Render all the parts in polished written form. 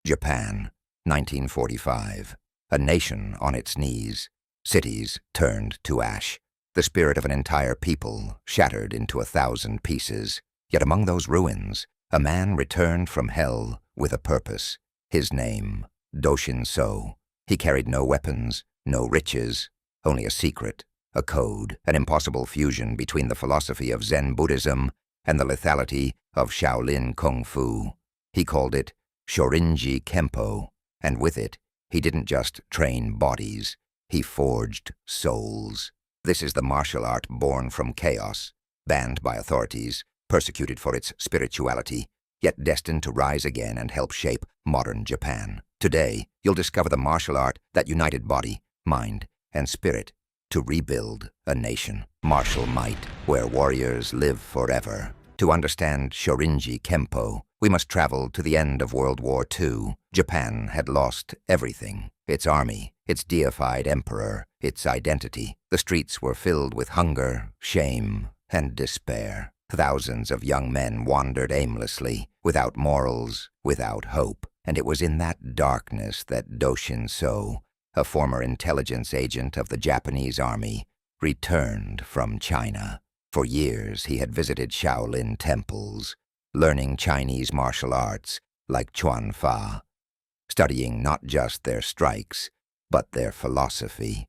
Japan, 1945. A nation on its knees. Cities turned to ash. The spirit of an entire people shattered into 1,000 pieces. Yet among those ruins, a man returned from hell with a purpose. His name, Dōshin Sō. He carried no weapons, no riches, only a secret, a code, an impossible fusion between the philosophy of Zen Buddhism and the lethality of Shaolin Kung Fu. He called it Shorinji Kempo, and with it, he didn't just train bodies, he forged souls. This is the martial art born from chaos, banned by authorities, persecuted for its spirituality, yet destined to rise again and help shape modern Japan. Today, you'll discover the martial art that united body, mind, and spirit to rebuild a nation. Martial might, where warriors live forever. To understand Shorinji Kempo, we must travel to the end of World War II. Japan had lost everything. Its army, its deified emperor, its identity. The streets were filled with hunger, shame, and despair. Thousands of young men wandered aimlessly, without morals, without hope. And it was in that darkness that Dōshin Sō, a former intelligence agent of the Japanese army, returned from China. For years he had visited Shaolin temples, learning Chinese martial arts like Chuan Fa, studying not just their strikes, but their philosophy.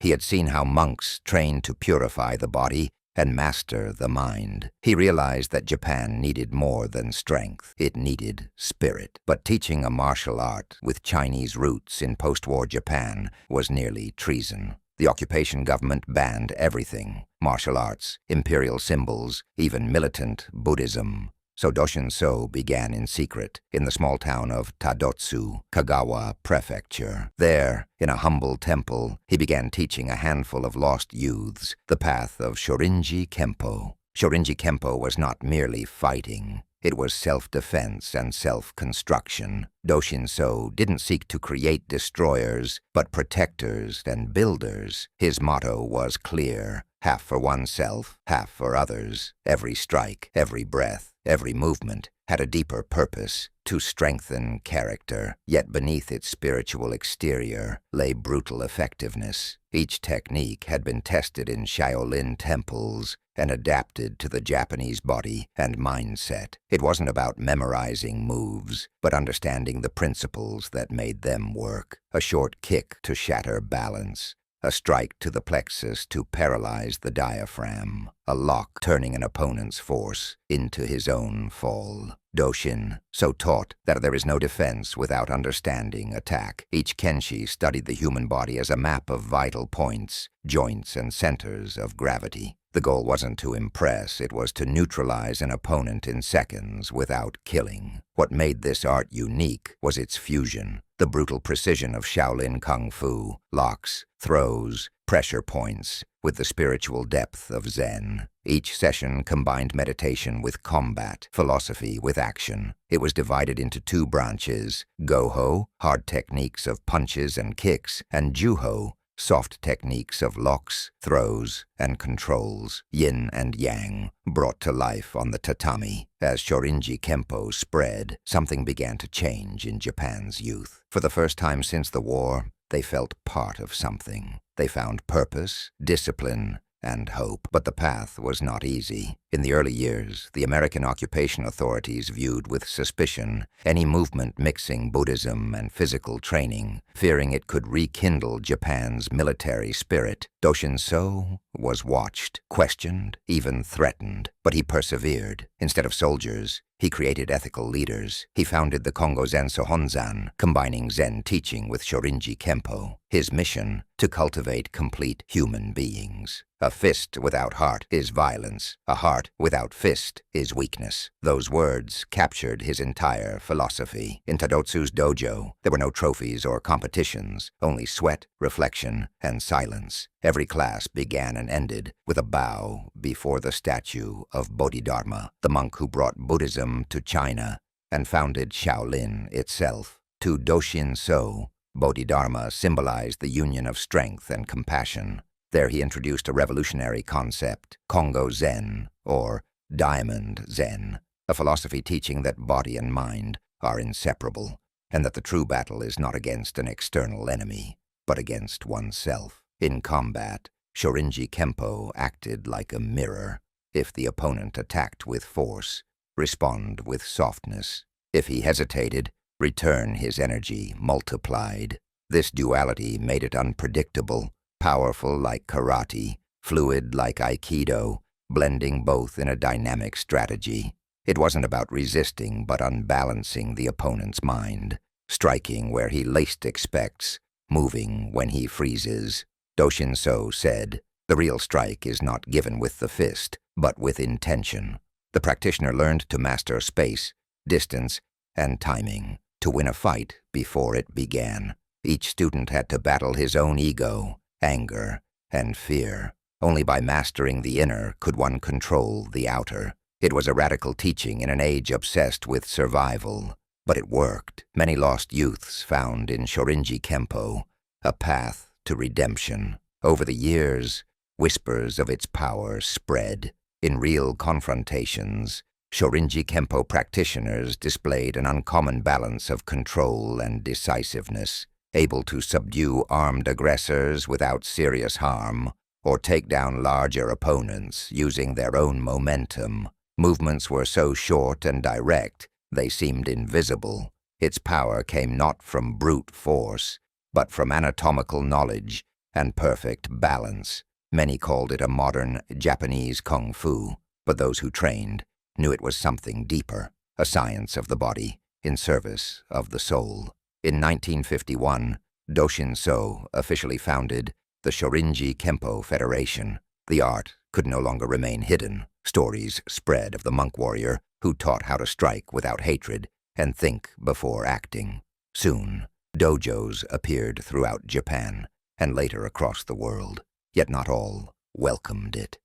He had seen how monks trained to purify the body and master the mind. He realized that Japan needed more than strength. It needed spirit. But teaching a martial art with Chinese roots in post-war Japan was nearly treason. The occupation government banned everything: martial arts, imperial symbols, even militant Buddhism. So Dōshin Sō began in secret, in the small town of Tadotsu, Kagawa Prefecture. There, in a humble temple, he began teaching a handful of lost youths the path of Shorinji Kempo. Shorinji Kempo was not merely fighting. It was self-defense and self-construction. Dōshin Sō didn't seek to create destroyers, but protectors and builders. His motto was clear: half for oneself, half for others. Every strike, every breath, every movement had a deeper purpose: to strengthen character. Yet beneath its spiritual exterior lay brutal effectiveness. Each technique had been tested in Shaolin temples and adapted to the Japanese body and mindset. It wasn't about memorizing moves, but understanding the principles that made them work. A short kick to shatter balance, a strike to the plexus to paralyze the diaphragm, a lock turning an opponent's force into his own fall. Dōshin Sō taught that there is no defense without understanding attack. Each kenshi studied the human body as a map of vital points, joints, and centers of gravity. The goal wasn't to impress, it was to neutralize an opponent in seconds without killing. What made this art unique was its fusion, the brutal precision of Shaolin Kung Fu, locks, throws, pressure points, with the spiritual depth of Zen. Each session combined meditation with combat, philosophy with action. It was divided into two branches: Goho, hard techniques of punches and kicks, and Juho, soft techniques of locks, throws, and controls. Yin and yang, brought to life on the tatami. As Shorinji Kempo spread, something began to change in Japan's youth. For the first time since the war, they felt part of something. They found purpose, discipline, and hope. But the path was not easy. In the early years, the American occupation authorities viewed with suspicion any movement mixing Buddhism and physical training, fearing it could rekindle Japan's military spirit. Dōshin Sō was watched, questioned, even threatened, but he persevered. Instead of soldiers, he created ethical leaders. He founded the Kongo Zen Sohonzan, combining Zen teaching with Shorinji Kempo. His mission: to cultivate complete human beings. A fist without heart is violence. A heart without fist is weakness. Those words captured his entire philosophy. In Tadotsu's dojo, there were no trophies or competitions, only sweat, reflection, and silence. Every class began and ended with a bow before the statue of Bodhidharma, the monk who brought Buddhism to China and founded Shaolin itself. To Dōshin Sō, Bodhidharma symbolized the union of strength and compassion. There he introduced a revolutionary concept, Kongo Zen, or Diamond Zen, a philosophy teaching that body and mind are inseparable. and that the true battle is not against an external enemy, but against oneself. In combat, Shorinji Kempo acted like a mirror. If the opponent attacked with force, respond with softness. If he hesitated, return his energy multiplied. This duality made it unpredictable, powerful like karate, fluid like aikido, blending both in a dynamic strategy. It wasn't about resisting, but unbalancing the opponent's mind, striking where he least expects, moving when he freezes. Dōshin Sō said, "The real strike is not given with the fist, but with intention." The practitioner learned to master space, distance, and timing, to win a fight before it began. Each student had to battle his own ego, anger, and fear. Only by mastering the inner could one control the outer. It was a radical teaching in an age obsessed with survival, but it worked. Many lost youths found in Shorinji Kempo a path to redemption. Over the years, whispers of its power spread. In real confrontations, Shorinji Kempo practitioners displayed an uncommon balance of control and decisiveness, able to subdue armed aggressors without serious harm, or take down larger opponents using their own momentum. Movements were so short and direct, they seemed invisible. Its power came not from brute force, but from anatomical knowledge and perfect balance. Many called it a modern Japanese kung fu, but those who trained knew it was something deeper, a science of the body in service of the soul. In 1951, Dōshin Sō officially founded the Shorinji Kempo Federation. The art could no longer remain hidden. Stories spread of the monk warrior who taught how to strike without hatred and think before acting. Soon, dojos appeared throughout Japan and later across the world. Yet not all welcomed it.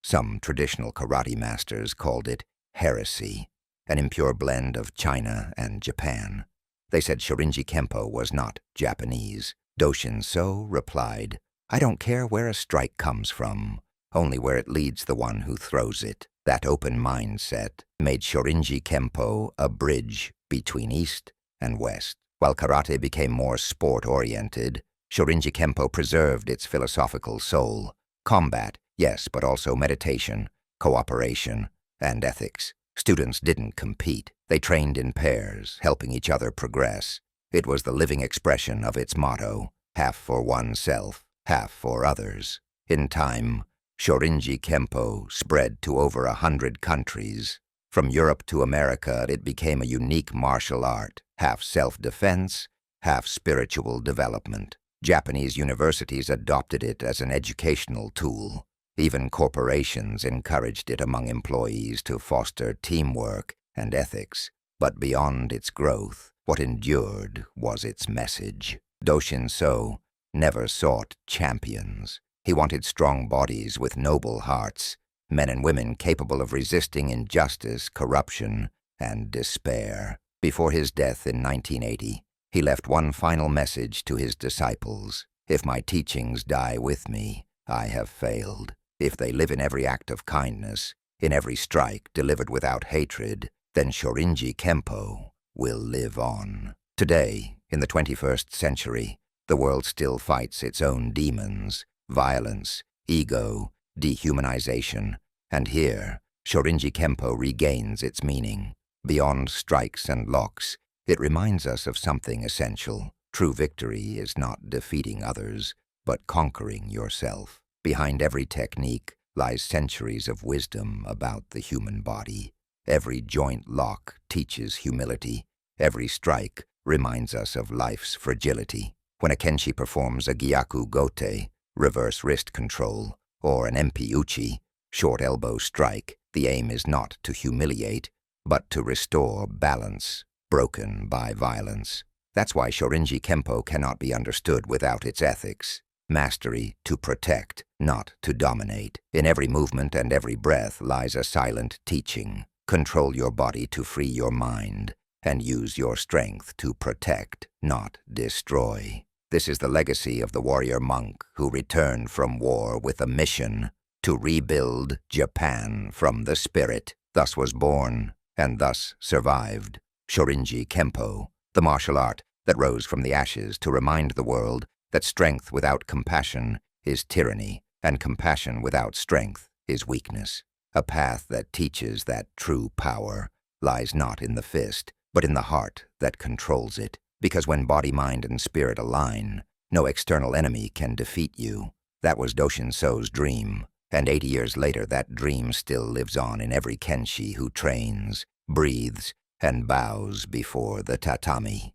Some traditional karate masters called it heresy, an impure blend of China and Japan. They said Shorinji Kempo was not Japanese. Dōshin Sō replied, "I don't care where a strike comes from, only where it leads the one who throws it." That open mindset made Shorinji Kempo a bridge between East and West. While karate became more sport-oriented, Shorinji Kempo preserved its philosophical soul. Combat, yes, but also meditation, cooperation, and ethics. Students didn't compete. They trained in pairs, helping each other progress. It was the living expression of its motto, half for oneself, half for others. In time, Shorinji Kempo spread to over 100 countries. From Europe to America, it became a unique martial art, half self-defense, half spiritual development. Japanese universities adopted it as an educational tool. Even corporations encouraged it among employees to foster teamwork and ethics. But beyond its growth, what endured was its message. Dōshin Sō never sought champions. He wanted strong bodies with noble hearts, men and women capable of resisting injustice, corruption, and despair. Before his death in 1980, he left one final message to his disciples. "If my teachings die with me, I have failed. If they live in every act of kindness, in every strike delivered without hatred, then Shorinji Kempo will live on." Today, in the 21st century, the world still fights its own demons, violence, ego, dehumanization, and here, Shorinji Kempo regains its meaning. Beyond strikes and locks, it reminds us of something essential. True victory is not defeating others, but conquering yourself. Behind every technique lies centuries of wisdom about the human body. Every joint lock teaches humility. Every strike reminds us of life's fragility. When a kenshi performs a gyaku gote, reverse wrist control, or an empi uchi, short elbow strike, the aim is not to humiliate, but to restore balance, broken by violence. That's why Shorinji Kempo cannot be understood without its ethics. Mastery to protect, not to dominate. In every movement and every breath lies a silent teaching. Control your body to free your mind, and use your strength to protect, not destroy. This is the legacy of the warrior monk who returned from war with a mission to rebuild Japan from the spirit. Thus was born, and thus survived, Shorinji Kempo, the martial art that rose from the ashes to remind the world that strength without compassion is tyranny, and compassion without strength is weakness. A path that teaches that true power lies not in the fist, but in the heart that controls it. Because when body, mind, and spirit align, no external enemy can defeat you. That was Dōshin Sō's dream, and 80 years later that dream still lives on in every kenshi who trains, breathes, and bows before the tatami.